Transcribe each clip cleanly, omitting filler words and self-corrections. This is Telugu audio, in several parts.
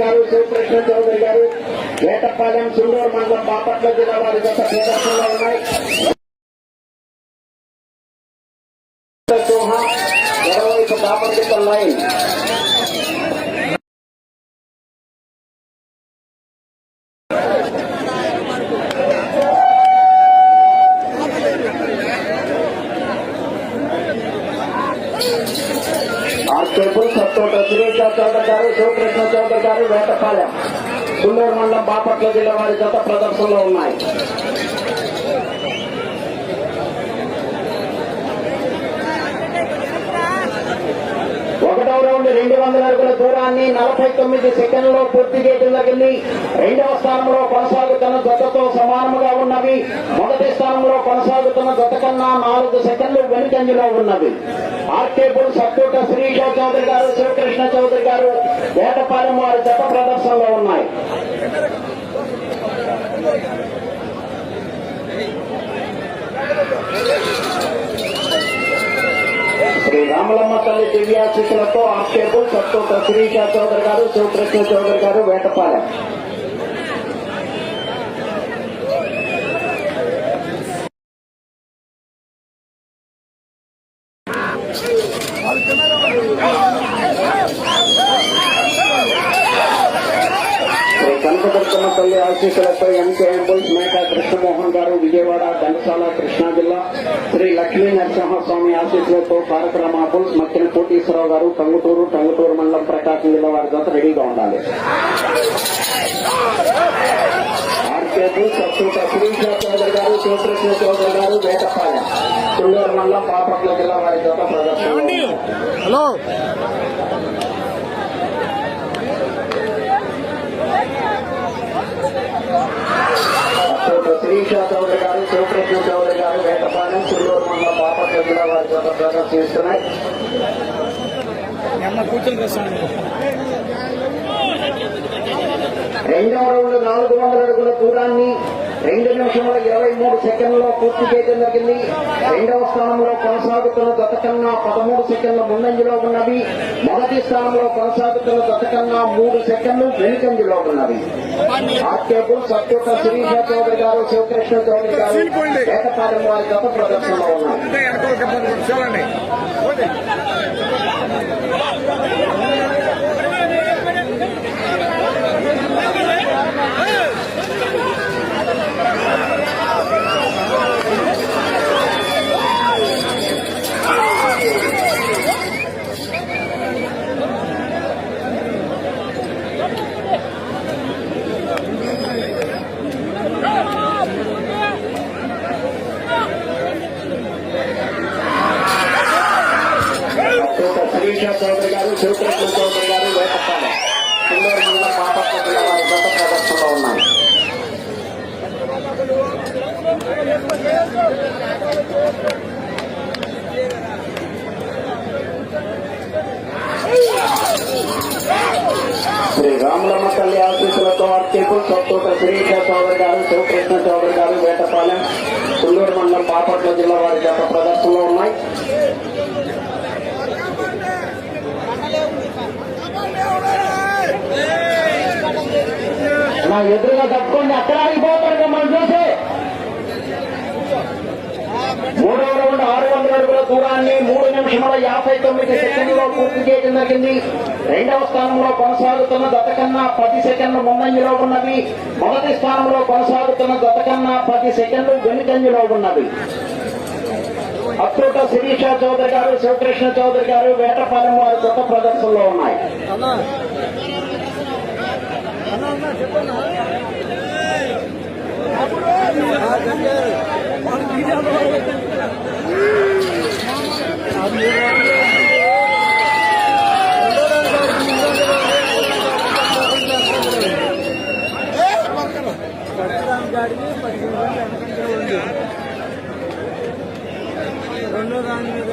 గారు శివకృష్ణ చౌదరి గారు వేటపాలెం సుండూరు మండలం బాపట్ల జిల్లా వారి గత ప్రదర్శనలో ఉన్నాయి. 20 బాపట్ల లైన్ సత్తోట సురేష్ చౌదరి గారు శివకృష్ణ చౌదరి గారు వేటపాలెం సుండూరు మండలం బాపట్ల జిల్లా వారి గత ప్రదర్శనలో ఉన్నాయి. ఒకటవ రౌండ్ 200 అడుగుల దూరాన్ని 49 సెకండ్లలో పూర్తి చేయడం జరిగింది. రెండవ స్థానంలో కొనసాగుతున్న జతతో సమానముగా ఉన్నవి. మొదటి స్థానంలో కొనసాగుతున్న జత కన్నా 4 సెకండ్లు వెనుకంజలో ఉన్నవి. ఆర్కేబుల్ సత్తోట శ్రీష చౌదరి గారు శివకృష్ణ చౌదరి గారు వేటపాలెం వారి జత ప్రదర్శనలో ఉన్నాయి. శ్రీ రామలమ్మ తల్లి దివ్యాశీసులతో ఆర్కేబుల్ సత్తోట శ్రీష చౌదరి గారు శివకృష్ణ చౌదరి గారు వేటపాలెం. శ్రీ కనకదుర్గమ్మ తల్లి ఆశీస్సులతో ఎంకేఎం బుల్స్ మేకా కృష్ణమోహన్ గారు విజయవాడ ఘంటసాల కృష్ణా జిల్లా. శ్రీ లక్ష్మీ నరసింహస్వామి ఆశీస్సులతో కార్యక్రమ బుల్స్ మక్కిన కోటీశ్వరరావు గారు టంగుటూరు మండలం ప్రకాశం జిల్లా వారి జత రెడీగా ఉండాలి. ఆర్కేబుల్ సత్తోట శ్రీష చౌదరి గారు శివకృష్ణ చౌదరి గారు వేటపాలెం సుండూరు మండలం బాపట్ల జిల్లా వారి జత ప్రదర్శన. శ్రీష చౌదరి గారు శివకృష్ణ చౌదరి గారు వేటపాలెం సుండూరు మండలం బాపట్ల జిల్లా వారి జత ప్రదర్శిస్తున్నాయి. రెండవ రౌండ్ 400 అడుగుల దూరాన్ని 2 నిమిషముల 23 సెకండ్లలో పూర్తి చేయడం జరిగింది. రెండవ స్థానంలో కొనసాగుతున్న జత కన్నా 13 సెకండ్ల ముందంజలో ఉన్నవి. మొదటి స్థానంలో కొనసాగుతున్న జత కన్నా 3 సెకండ్లు వెనుకంజలో ఉన్నవి. ఆర్కేబుల్ సత్తోట శ్రీష చౌదరి గారు శివకృష్ణ చౌదరి గారు వేటపాలెం వారి జత ప్రదర్శనలో ఉన్నారు. శ్రీష చౌదరి గారు శివకృష్ణ చౌదరి గారు వేటపాలెం సుండూరు మండలం బాపట్ల జిల్లా వారి జత ప్రదర్శనలో ఉన్నాయి. శ్రీ రామలమ్మ తల్లి ఆశీస్సులతో ఆర్కేబుల్ సత్తోట శ్రీష చౌదరి గారు శివకృష్ణ చౌదరి గారు వేటపాలెం సుండూరు మండలం బాపట్ల జిల్లా వారి జత ప్రదర్శనలో ఉన్నాయి. నా ఎదురుగా తప్పుకోండి, అక్కడ ఆగిపోతారు మనం చూసి. మూడవ రౌండ్ 600 అడుగుల దూరాన్ని 3 నిమిషముల 59 సెకండ్లలో పూర్తి చేయడం జరిగింది. రెండవ స్థానంలో కొనసాగుతున్న జత కన్నా 10 సెకండ్లు ముందంజలో ఉన్నవి. మొదటి స్థానంలో కొనసాగుతున్న జత కన్నా 10 సెకండ్లు వెనుకంజలో ఉన్నవి. అత్తోట శిరీష చౌదరి గారు శివకృష్ణ చౌదరి గారు వేటపాలెం వారి జత ప్రదర్శనలో ఉన్నాయి. రెండో దాని మీద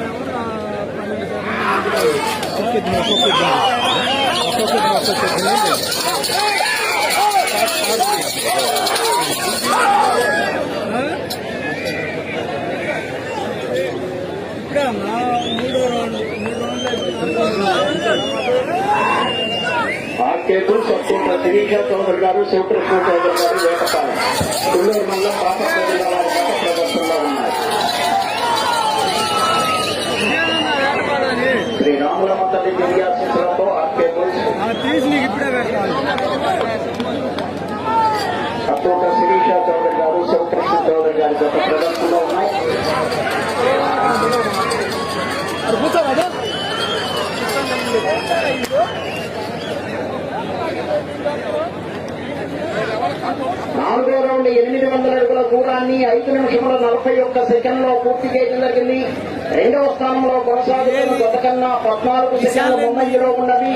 ఆర్కేకుల్ సత్కోట శిరీష చౌదరి గారు శివకృష్ణ చౌదరి గారు వేటపాలెం తుళ్ళూరు మండలం బాపట్ల జిల్లా వారి గత ప్రదర్శనలో ఉన్నాయి. శ్రీ రాములమ్మ తల్లి దివ్యాశీస్సులతో ఆర్కేకుల్ తీసి నీకు ఇప్పుడే పెట్టాలి. సత్కోట శిరీష చౌదరి గారు శివకృష్ణ చౌదరి గారి గత ప్రదర్శనలో ఉన్నాయి. నాలుగో రౌండ్ 800 అడుగుల దూరాన్ని 5 నిమిషముల 41 సెకండ్లో పూర్తి చేయడం జరిగింది. రెండవ స్థానంలో కొనసాగుతున్న గత కన్నా 14 సెకండ్ల ముందంజలో ఉన్నవి.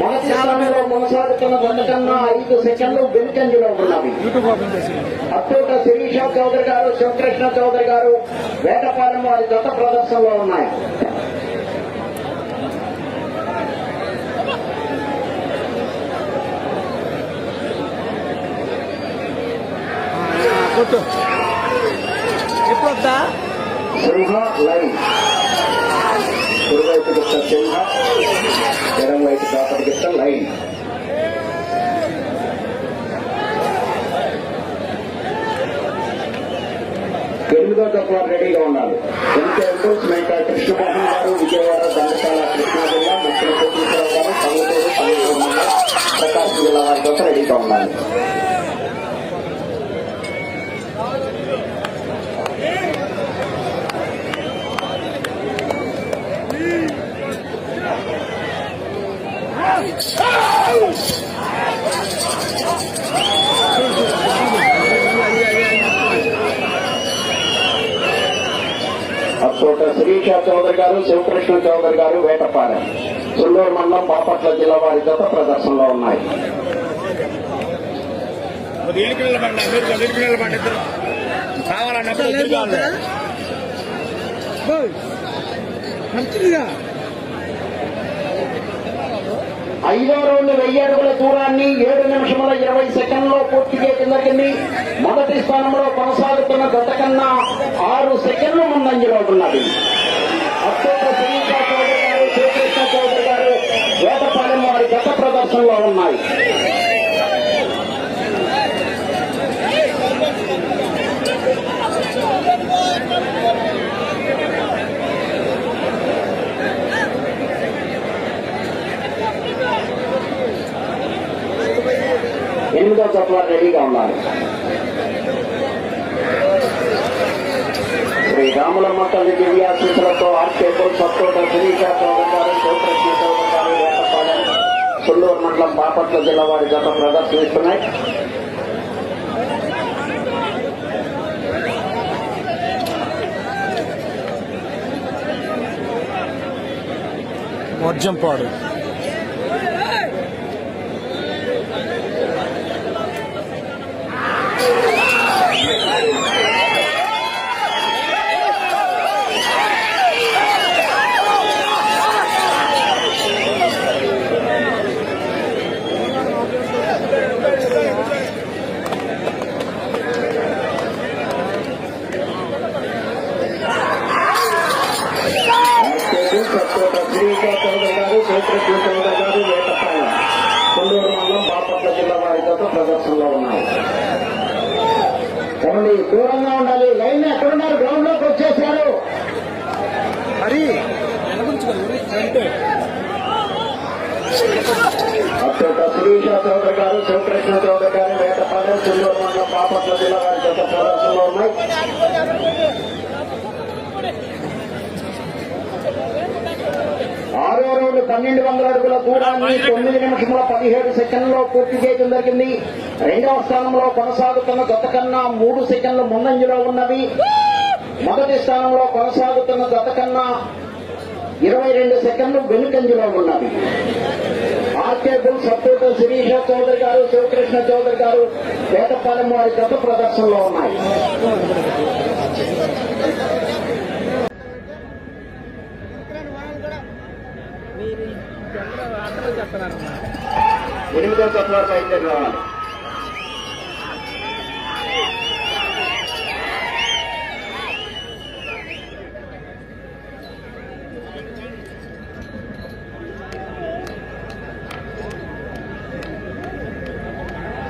మొదటి స్థానంలో కొనసాగుతున్న గత కన్నా 5 సెకండ్లు వెనుకంజలో ఉన్నవి. అత్తోట శిరీష చౌదరి గారు శివకృష్ణ చౌదరి గారు వేటపాలెం వారి గత ప్రదర్శనలో ఉన్నాయి. కొట్టు ఎప్పుడొద్దా సింహ లైన్ కుడివైపు గిట్ట సింహ, ఎడం వైపు కాపటి గిట్ట లైన్. ఎనిమిదో తక్కువ రెడీగా ఉండాలి. ఎంపీఎల్స్ మేకా కృష్ణమోహన్ గారు విజయవాడ దండశాల కృష్ణా జిల్లా ముఖ్య కోటీశ్వరరావు గారు సంగతూరు పల్లెటూరు మండలం ప్రకాశం జిల్లా వారి కోసం రెడీగా ఉండాలి. అత్తోట శిరీష చౌదరి గారు శివకృష్ణ చౌదరి గారు వేటపాలెం తుళ్ళూరు మండలం బాపట్ల జిల్లా వారి గత ప్రదర్శనలో ఉన్నాయి. మంచిదిగా 5వ రౌండ్ 1000 అడుగుల దూరాన్ని 7 నిమిషముల 20 సెకండ్లో పూర్తి చేయడం జరిగింది. మొదటి స్థానంలో కొనసాగుతున్న గత కన్నా 6 సెకండ్లు ముందంజలో ఉన్నది. అత్తోట శిరీష చౌదరి గారు శివకృష్ణ చౌదరి గారు వేటపాలెం వారి గత ప్రదర్శనలో ఉన్నాయి. ఎనిమిదో తత్వ రెడీగా ఉన్నారు. శ్రీ రాములమ్మ తల్లి దివ్యాశీస్సులతో ఆర్కేకుల్ సత్తోట శిరీష చౌదరి గారు శివకృష్ణ చౌదరి గారు వేటపాలెం తుళ్ళూరు మండలం బాపట్ల జిల్లా వారి గత ప్రదర్శనిస్తున్నాయి. వర్జంపాడు సత్తోట శిరీష చౌదరి గారు శివకృష్ణ చౌదరి గారు వేటపాలెం తుళ్ళూరు మండలం బాపట్ల జిల్లా వారి గత ప్రదర్శనలో ఉన్నాయి. ఏమండి దూరంగా ఉండాలి. లైన్ ఎక్కడున్నారు? గ్రౌండ్ లోకి వచ్చేసారు. మరి అత్తోట శిరీష చౌదరి గారు శివకృష్ణ చౌదరి గారు వేటపాలెం తుళ్ళూరు మండలం బాపట్ల జిల్లా వారి గత ప్రదర్శనలో ఉన్నాయి. 6వ రౌండ్ 1200 అడుగుల దూరాన్ని 9 నిమిషముల 17 సెకండ్లో పూర్తి చేయడం జరిగింది. రెండవ స్థానంలో కొనసాగుతున్న గత కన్నా 3 సెకండ్లు ముందంజలో ఉన్నవి. మొదటి స్థానంలో కొనసాగుతున్న గత కన్నా 22 సెకండ్లు వెనుకంజలో ఉన్నవి. ఆర్కేకుల్ సత్తోట శిరీష చౌదరి గారు శివకృష్ణ చౌదరి గారు వేటపాలెం వారి గత ప్రదర్శనలో ఉన్నాయి. ఎనిమిదో తత్వ బయలుదేరి రావాలి.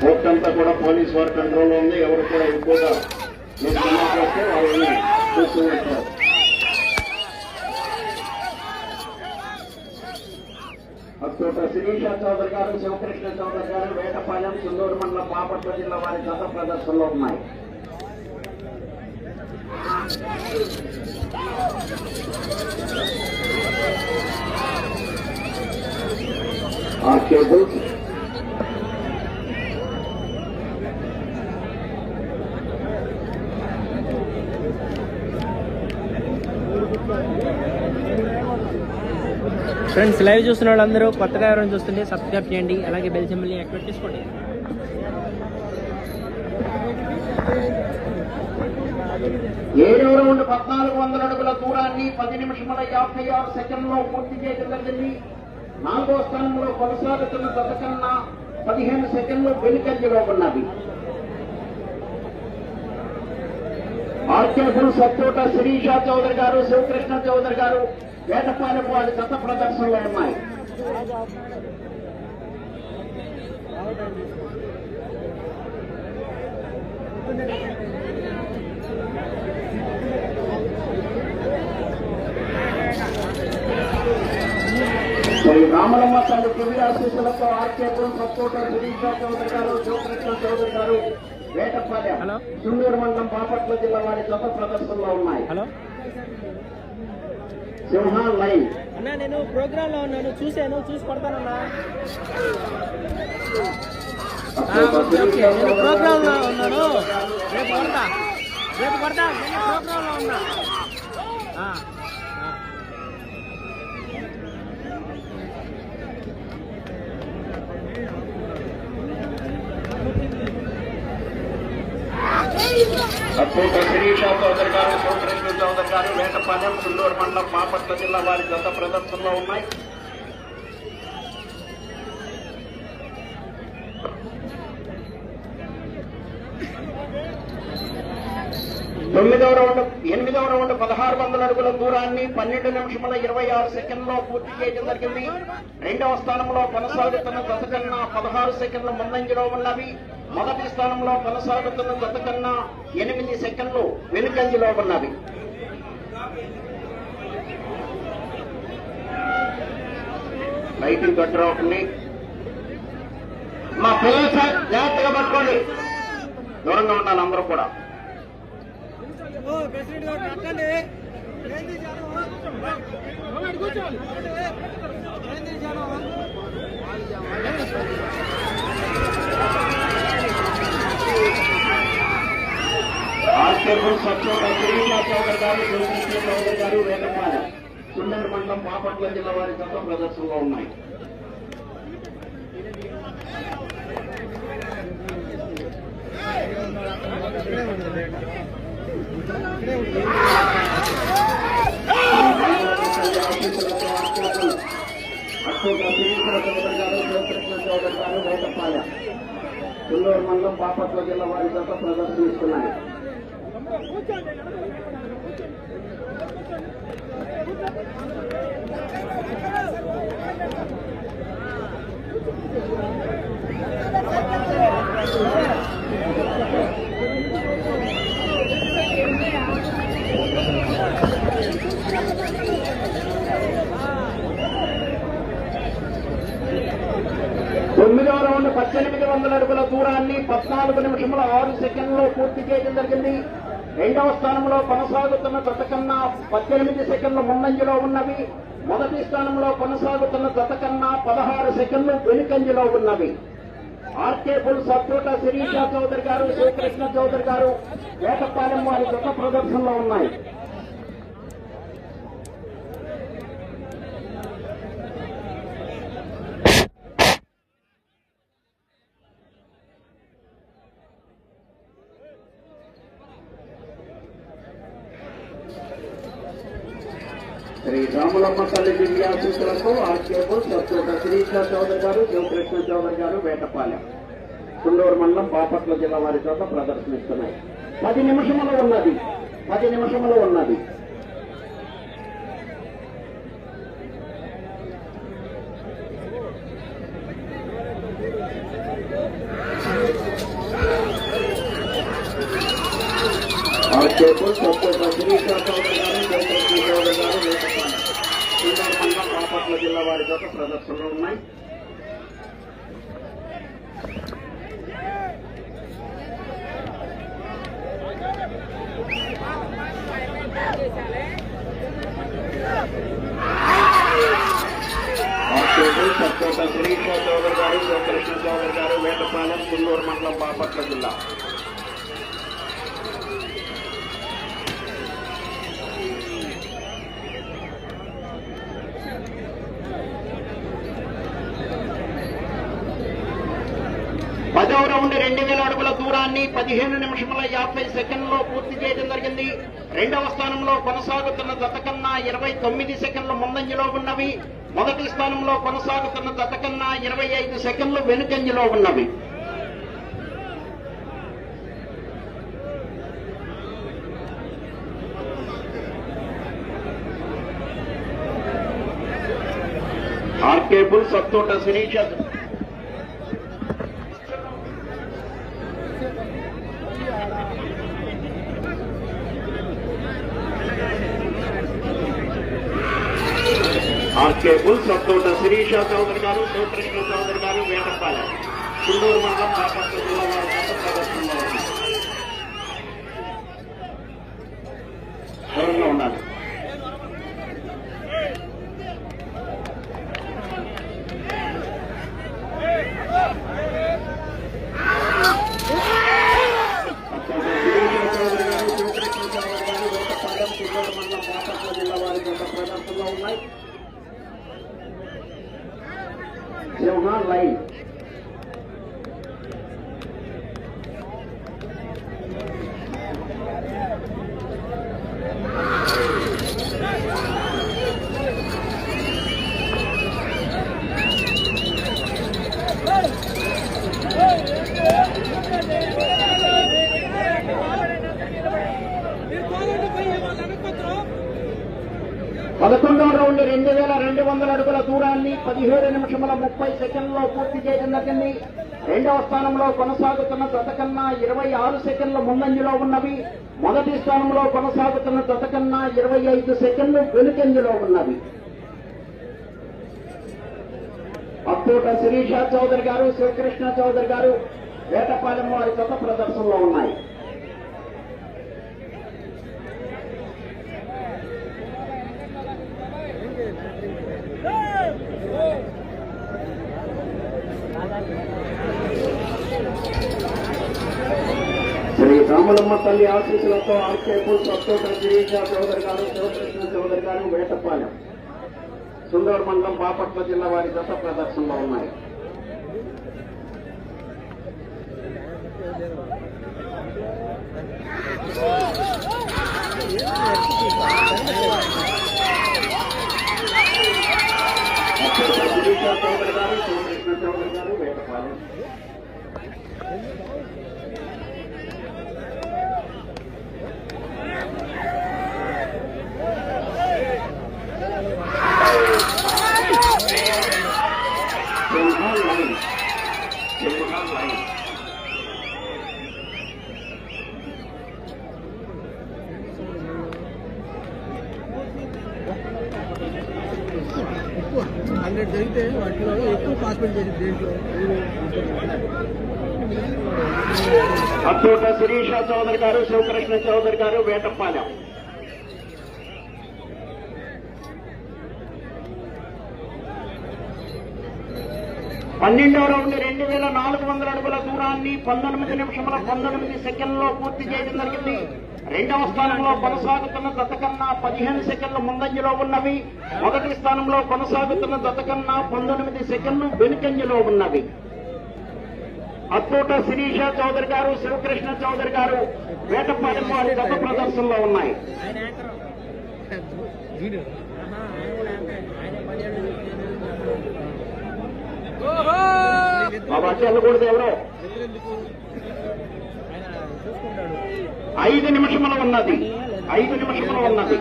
కోర్టు అంతా కూడా పోలీస్ వారి కంట్రోల్లో ఉంది. ఎవరు కూడా ఎక్కువగా మీరు సమాజ్ చేస్తే వాళ్ళని చూస్తున్నట్టు. అక్కడ శిరీష చౌదరి గారు, శివకృష్ణ చౌదరి గారు, వేటపాలెం, చుందూరు మండలం, బాపట్ల జిల్లా వారి గత ప్రదర్శనలో ఉన్నాయి. ఆ కేబుల్స్ ఫ్రెండ్స్, లైవ్ చూస్తున్న వాళ్ళందరూ కొత్తగా ఎవరైనా చూస్తుంటే సబ్స్క్రైబ్ చేయండి, అలాగే బెల్ సింబల్ని యాక్టివేట్ చేసుకోండి. 7వ రౌండ్ 1400 అడుగుల దూరాన్ని 10 నిమిషముల 56 సెకండ్లో పూర్తి చేయడం జరిగింది. 4వ స్థానంలో కొనసాగుతున్న గత కన్నా 15 సెకండ్లు వెనుకంజలో ఉన్నది. ఆర్కేపుల్ సత్తోట శిరీష చౌదరి గారు, శివకృష్ణ చౌదరి గారు, వేటపాలెం వారి గత ప్రదర్శనలో ఉన్నాయి. శ్రీ రామలమ్మ తల్లి దివ్యాశీస్సులతో ఆర్కేపుల్ సత్తోట శిరీష చౌదరి గారు, శివకృష్ణ చౌదరి గారు, వేటపాలెం, చుండూరు మండలం, బాపట్ల జిల్లా వారి గత ప్రదర్శనలో ఉన్నాయి. సింహ లైన్ అన్నా, నేను ప్రోగ్రామ్ లో ఉన్నాను, చూశాను, చూసి కొడతానన్నా. నేను ప్రోగ్రామ్ లో ఉన్నాను, రేపు కొడతా, నేను ప్రోగ్రామ్ లో ఉన్నా. అత్యంత శిరీష చౌదరి గారు, శివకృష్ణ చౌదరి గారు, వేటపాలెం, చుండూరు మండలం, బాపట్ల జిల్లా వారి గత ప్రదర్శనలో ఉన్నాయి. 8వ రౌండ్ 1600 అడుగుల దూరాన్ని 12 నిమిషముల 26 సెకండ్లో పూర్తి చేయడం జరిగింది. 2వ స్థానంలో కొనసాగుతున్న గత కన్నా 16 సెకండ్ల ముందంజలో ఉన్నవి. మొదటి స్థానంలో కొనసాగుతున్న గత కన్నా 8 సెకండ్లు వెనుకంజలో ఉన్నవి. లైటింగ్ కట్టరా అవుతుంది. మా పిల్లలు సార్ జాగ్రత్తగా పట్టుకోండి, దూరంగా ఉండాలి అందరూ కూడా. ఆర్కేపుల్ సత్తోట శిరీష చౌదరి గారు, శివకృష్ణ చౌదరి గారు, వేటపాలెం, చుండూరు మండలం, బాపట్ల జిల్లా వారి గత ప్రదర్శనలో ఉన్నాయి. వేటపాలెం, చుండూరు మండలం, బాపట్ల జిల్లా వారి గత ప్రదర్శనిస్తున్నాయి. తొమ్మిదవ రౌండ్ 1800 అడుగుల దూరాన్ని 14 నిమిషముల 6 సెకండ్లో పూర్తి చేయడం జరిగింది. 2వ స్థానంలో కొనసాగుతున్న గత కన్నా 18 సెకండ్ల ముందంజలో ఉన్నవి. మొదటి స్థానంలో కొనసాగుతున్న గత కన్నా 16 సెకండ్లు వెనుకంజలో ఉన్నవి. ఆర్కేపుల్ సత్తోట శిరీష చౌదరి గారు, శివకృష్ణ చౌదరి గారు, వేటపాలెం వారి గత ప్రదర్శనలో ఉన్నాయి. శ్రీ రామలమ్మ తల్లి దివ్యాశీస్సులతో ఆర్కేపుల్ సత్తోట శిరీష చౌదరి గారు, శివకృష్ణ చౌదరి గారు, వేటపాలెం, చుండూరు మండలం, బాపట్ల జిల్లా వారి చోట ప్రదర్శనిస్తున్నాయి. 10 నిమిషములు ఉన్నది. ఆర్కేపుల్ సపోర్ట్ శిరీష చౌదరి గారు జయకృష్ణ చౌదరి గారు లేకపోతే మండలం బాపట్ల జిల్లా వారి యొక్క ప్రదర్శనలు ఉన్నాయి. సపోర్ట్ శిరీష చౌదరి గారు జయకృష్ణ చౌదరి గారు వేటపాలెం కుందూరు మండలం బాపట్ల జిల్లా. పదవ రౌండ్ 2000 అడుగుల దూరాన్ని 15 నిమిషముల 50 సెకండ్లో పూర్తి చేయడం జరిగింది. రెండవ స్థానంలో కొనసాగుతున్న జత కన్నా 29 సెకండ్లు ముందంజలో ఉన్నవి. మొదటి స్థానంలో కొనసాగుతున్న జత కన్నా 25 సెకండ్లు వెనుకంజలో ఉన్నవి. ఆర్కేపుల్ సత్తోట శిరీష ఆర్కేపుల్ సత్తోట శిరీష చౌదరి గారు శివకృష్ణ చౌదరి గారు వేటపాలెం కుందూరు మండలం బాపట్ల జిల్లా వారి చేత ప్రదర్శనలో దూరంగా ఉండాలి. సింహ లైన్ పదకొండవ రౌండ్ 2200 అడుగుల దూరాన్ని 17 నిమిషముల 30 సెకండ్లో పూర్తి చేయడం జరిగింది. రెండవ స్థానంలో కొనసాగుతున్న జత కన్నా 26 సెకండ్ల ముందంజలో ఉన్నవి. మొదటి స్థానంలో కొనసాగుతున్న జత కన్నా 25 సెకండ్లు వెనుకంజలో ఉన్నవి. అత్తోట శిరీష చౌదరి గారు శివకృష్ణ చౌదరి గారు వేటపాలెం వారి జత ప్రదర్శనలో ఉన్నాయి. శ్రీ రాములమ్మ తల్లి ఆశీస్సులతో ఆర్కేపుల్ సత్తోట శిరీష చౌదరి గారు శివకృష్ణ చౌదరి గారు వేటపాలెం కుందూరు మండలం బాపట్ల జిల్లా వారి జత ప్రదర్శనలో ఉన్నాయి. శిరీష చౌదరి గారు శివకృష్ణ చౌదరి గారు వేటపాలెం జరిగితే వాటిలో ఎక్కువ పార్టిసిపేట్ చేసి దేంట్లో అత్తోట శిరీష చౌదరి గారు శివకృష్ణ చౌదరి గారు వేటపాలెం. పన్నెండవ రౌండ్ 2400 అడుగుల దూరాన్ని 19 నిమిషముల 19 సెకండ్లో పూర్తి చేయడం జరిగింది. రెండవ స్థానంలో కొనసాగుతున్న జత కన్నా 15 సెకండ్లు ముందంజలో ఉన్నవి. మొదటి స్థానంలో కొనసాగుతున్న జత కన్నా 19 సెకండ్లు వెనుకంజలో ఉన్నవి. అత్తోట శిరీష చౌదరి గారు శివకృష్ణ చౌదరి గారు వేటపాలెం వారి జత ప్రదర్శనలో ఉన్నాయి. బాబా వెళ్ళకూడదు ఎవరో 5 నిమిషములు ఉన్నది. 5 నిమిషములు ఉన్నది.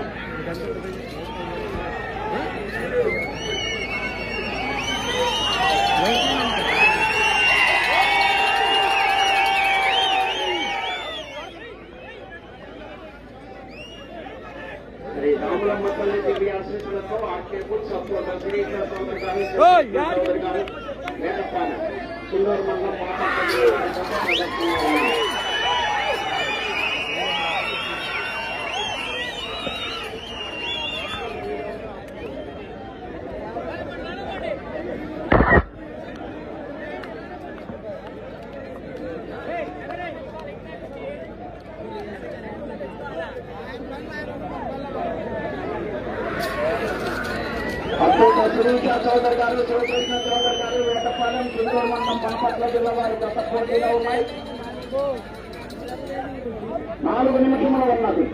చౌదరి గారు వేటపాలెం సింగూరు మండలం బాపట్ల ప్రదర్శనలో ఉన్నాయి. సునీత చౌదరి గారు, శివకృష్ణ చౌదరి గారు వేటపాలెం సింగూరు మండలం బాపట్ల జిల్లా వారి గత పోటీలో ఉన్నాయి. 4 నిమిషములు ఉన్నది.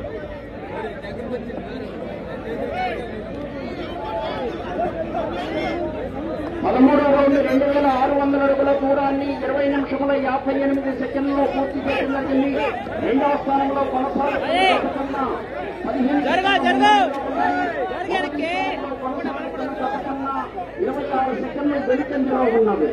పదమూడవ రౌండ్ 2600 అడుగుల దూరాన్ని 20 నిమిషముల 58 సెకండ్లలో పూర్తి చేయడం జరిగింది. రెండవ స్థానంలో కొనసాగుతున్న 26 సెకండ్లు వెనుకంజలో ఉన్నది.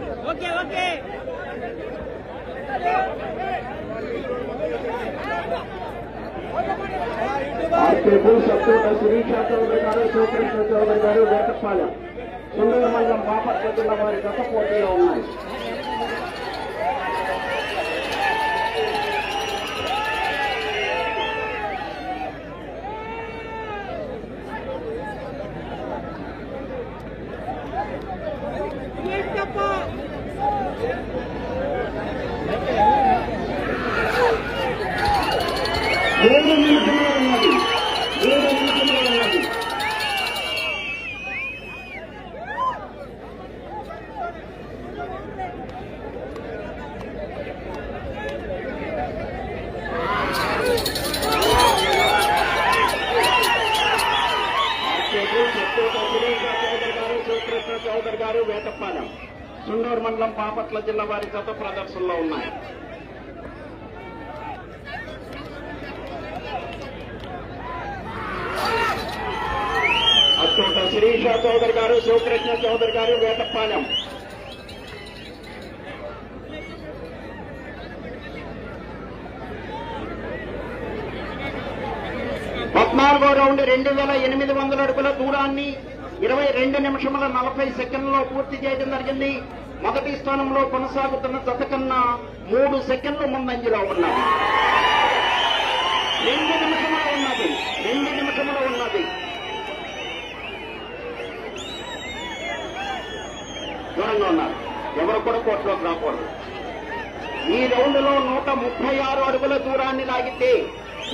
శిరీష చౌదరి గారు, శివకృష్ణ చౌదరి గారు వేటపాలెం సింగూరు మండలం బాపట్ల జిల్లా వారి గత పోటీలో ఉన్నాయి. ఏడు నిమిషంలో ఉన్నది. శివకృష్ణ చౌదరి గారు వేటపాలెం సింగూరు మండలం బాపట్ల జిల్లా వారి గత ప్రదర్శనలో ఉన్నాయి. అచ్చోట శిరీష చౌదరి గారు, శివకృష్ణ చౌదరి గారు వేటపాలెం 14వ రౌండ్ 2800 అడుగుల దూరాన్ని 22 నిమిషముల 40 సెకండ్లలో పూర్తి చేయడం జరిగింది. మొదటి స్థానంలో కొనసాగుతున్న జత కన్నా 3 సెకండ్లు ముందంజలో ఉన్నది. 2 నిమిషములు ఉన్నది. దూరంగా ఉన్నారు. ఎవరు కూడా కోర్టులోకి రాకూడదు. ఈ రౌండ్లో 136 అడుగుల దూరాన్ని లాగితే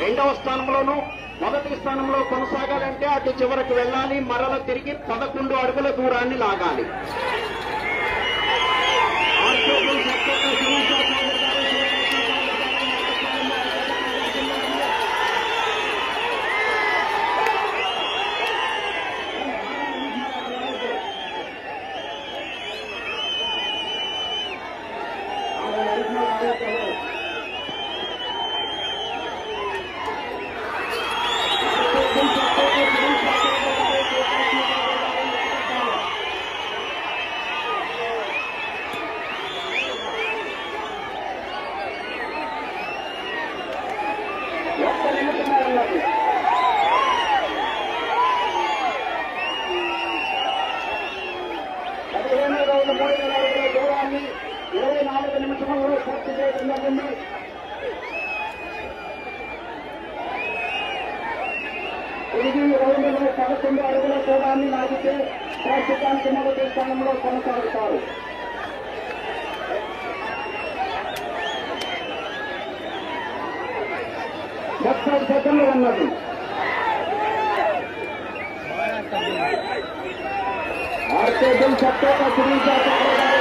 రెండవ స్థానంలోనూ మొదటి స్థానంలో కొనసాగాలంటే అటు చివరకు వెళ్ళాలి. మరల తిరిగి 11 అడుగుల దూరాన్ని లాగాలి. దూరాన్ని 24 నిమిషంలో పూర్తి చేయడం జరిగింది. తిరిగి రౌండ్లో 11 అడుగుల దూరాన్ని లాగితే ప్రస్తుతానికి మొదటి స్థానంలో కొనసాగుతారు. ముప్పై సెకండ్లు ఉన్నది. ఆర్కేజం సత్తా శిరీష ఉండాలి.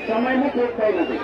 సమయము పూర్తయినది.